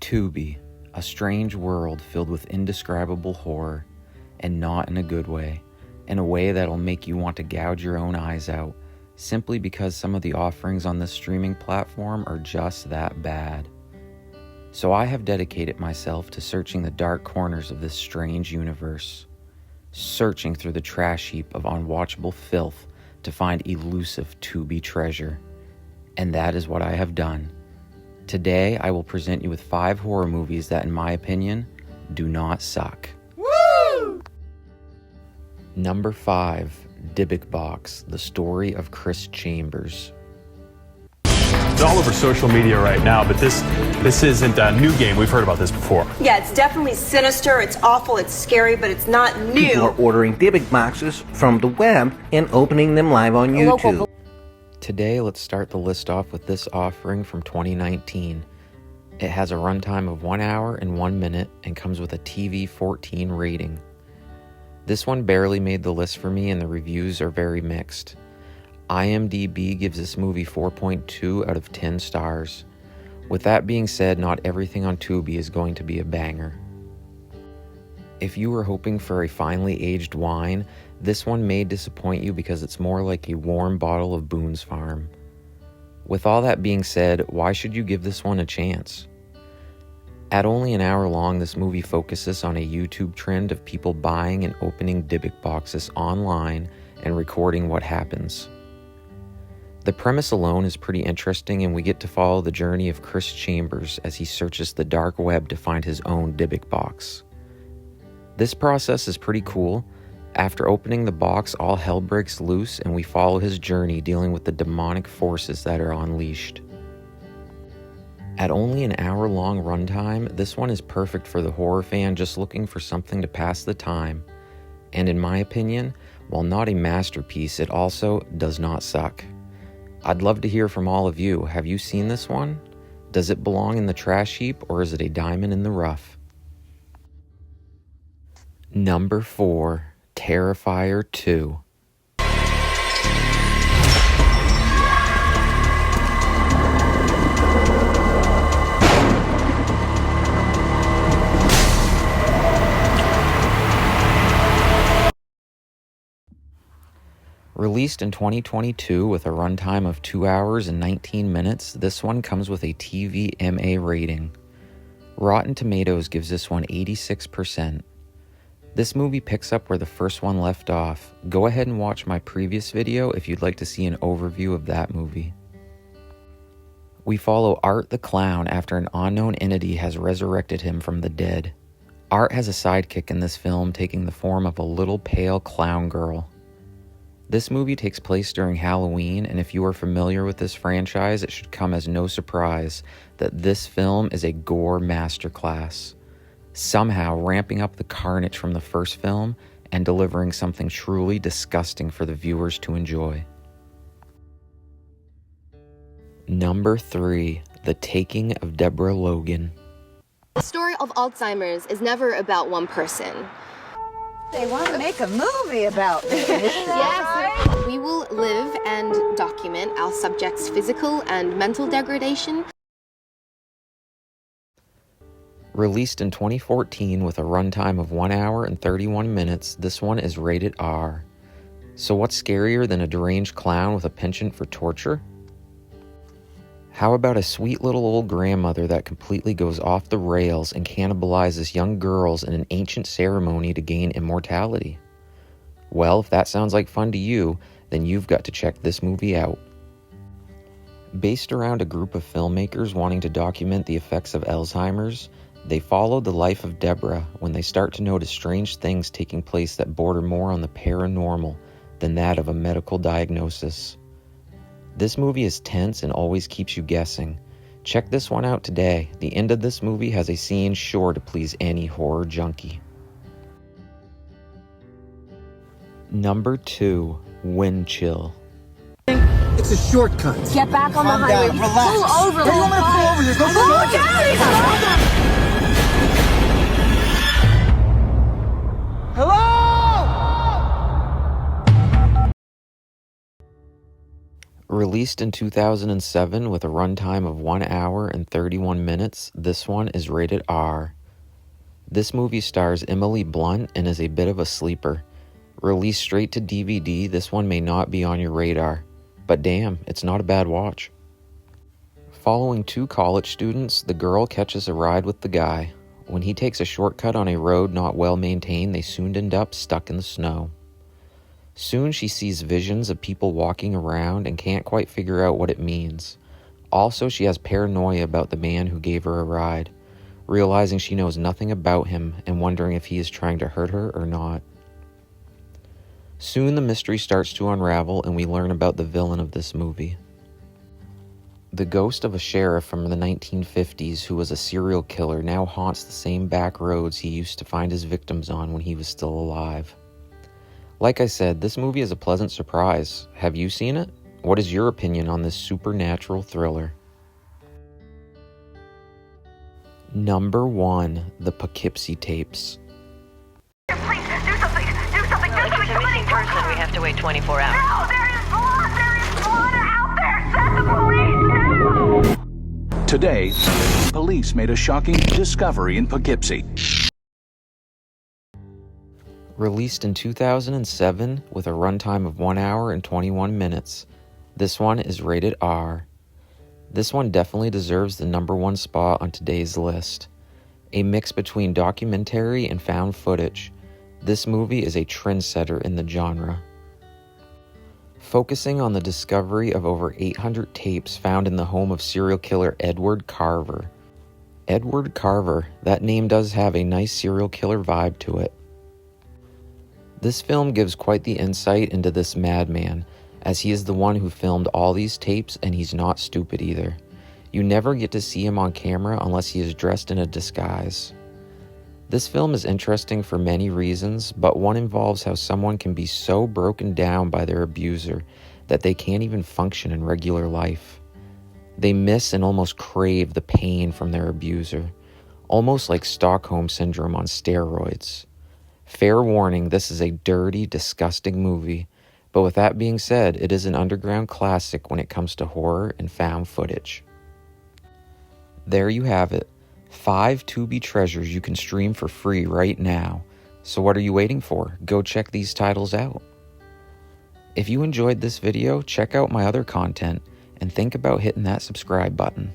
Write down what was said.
Tubi, a strange world filled with indescribable horror, and not in a good way, in a way that'll make you want to gouge your own eyes out, simply because some of the offerings on this streaming platform are just that bad. So I have dedicated myself to searching the dark corners of this strange universe, searching through the trash heap of unwatchable filth to find elusive Tubi treasure. And that is what I have done. Today, I will present you with 5 horror movies that, in my opinion, do not suck. Woo! Number 5, Diic Box, the story of Chris Chambers. It's all over social media right now, but this isn't a new game. We've heard about this before. Yeah, it's definitely sinister, it's awful, it's scary, but it's not new. People are ordering Diic Boxes from the web and opening them live on YouTube. Today, let's start the list off with this offering from 2019. It has a runtime of 1 hour and 1 minute and comes with a TV 14 rating. This one barely made the list for me and the reviews are very mixed. IMDb gives this movie 4.2 out of 10 stars. With that being said, not everything on Tubi is going to be a banger. If you were hoping for a finely aged wine, this one may disappoint you because it's more like a warm bottle of Boone's Farm. With all that being said, why should you give this one a chance? At only an hour long, this movie focuses on a YouTube trend of people buying and opening Diic Boxes online and recording what happens. The premise alone is pretty interesting, and we get to follow the journey of Chris Chambers as he searches the dark web to find his own Diic Box. This process is pretty cool. After opening the box, all hell breaks loose and we follow his journey dealing with the demonic forces that are unleashed. At only an hour-long runtime, this one is perfect for the horror fan just looking for something to pass the time. And in my opinion, while not a masterpiece, it also does not suck. I'd love to hear from all of you. Have you seen this one? Does it belong in the trash heap or is it a diamond in the rough? Number 4. Terrifier 2. Released in 2022 with a runtime of 2 hours and 19 minutes, this one comes with a TVMA rating. Rotten Tomatoes gives this one 86%. This movie picks up where the first one left off. Go ahead and watch my previous video if you'd like to see an overview of that movie. We follow Art the Clown after an unknown entity has resurrected him from the dead. Art has a sidekick in this film taking the form of a little pale clown girl. This movie takes place during Halloween, and if you are familiar with this franchise, it should come as no surprise that this film is a gore masterclass, somehow ramping up the carnage from the first film and delivering something truly disgusting for the viewers to enjoy. Number 3, The Taking of Deborah Logan. The story of Alzheimer's is never about one person. They want to make a movie about me. Yes, we will live and document our subjects' physical and mental degradation. Released in 2014 with a runtime of 1 hour and 31 minutes, this one is rated R. So what's scarier than a deranged clown with a penchant for torture? How about a sweet little old grandmother that completely goes off the rails and cannibalizes young girls in an ancient ceremony to gain immortality? Well, if that sounds like fun to you, then you've got to check this movie out. Based around a group of filmmakers wanting to document the effects of Alzheimer's, they follow the life of Deborah when they start to notice strange things taking place that border more on the paranormal than that of a medical diagnosis. This movie is tense and always keeps you guessing. Check this one out today. The end of this movie has a scene sure to please any horror junkie. Number 2, Wind Chill. It's a shortcut. Get back on the highway. Down, relax. Pull over. Hey, I'm gonna pull over. There's no Look out! Released in 2007 with a runtime of 1 hour and 31 minutes, this one is rated R. This movie stars Emily Blunt and is a bit of a sleeper. Released straight to DVD, this one may not be on your radar, but damn, it's not a bad watch. Following two college students, the girl catches a ride with the guy. When he takes a shortcut on a road not well maintained, they soon end up stuck in the snow. Soon she sees visions of people walking around and can't quite figure out what it means. Also, she has paranoia about the man who gave her a ride, realizing she knows nothing about him and wondering if he is trying to hurt her or not. Soon the mystery starts to unravel and we learn about the villain of this movie. The ghost of a sheriff from the 1950s who was a serial killer now haunts the same back roads he used to find his victims on when he was still alive. Like I said, this movie is a pleasant surprise. Have you seen it? What is your opinion on this supernatural thriller? Number 1, The Poughkeepsie Tapes. Please, do something! Do something! No, if it's a missing person, we have to wait 24 hours. No, there is blood! There is blood out there! Send the police now! Today, police made a shocking discovery in Poughkeepsie. Released in 2007 with a runtime of 1 hour and 21 minutes, this one is rated R. This one definitely deserves the number 1 spot on today's list. A mix between documentary and found footage, this movie is a trendsetter in the genre. Focusing on the discovery of over 800 tapes found in the home of serial killer Edward Carver. Edward Carver, that name does have a nice serial killer vibe to it. This film gives quite the insight into this madman, as he is the one who filmed all these tapes and he's not stupid either. You never get to see him on camera unless he is dressed in a disguise. This film is interesting for many reasons, but one involves how someone can be so broken down by their abuser that they can't even function in regular life. They miss and almost crave the pain from their abuser, almost like Stockholm Syndrome on steroids. Fair warning, this is a dirty, disgusting movie, but with that being said, it is an underground classic when it comes to horror and found footage. There you have it, 5 Tubi treasures you can stream for free right now. So what are you waiting for? Go check these titles out. If you enjoyed this video, check out my other content and think about hitting that subscribe button.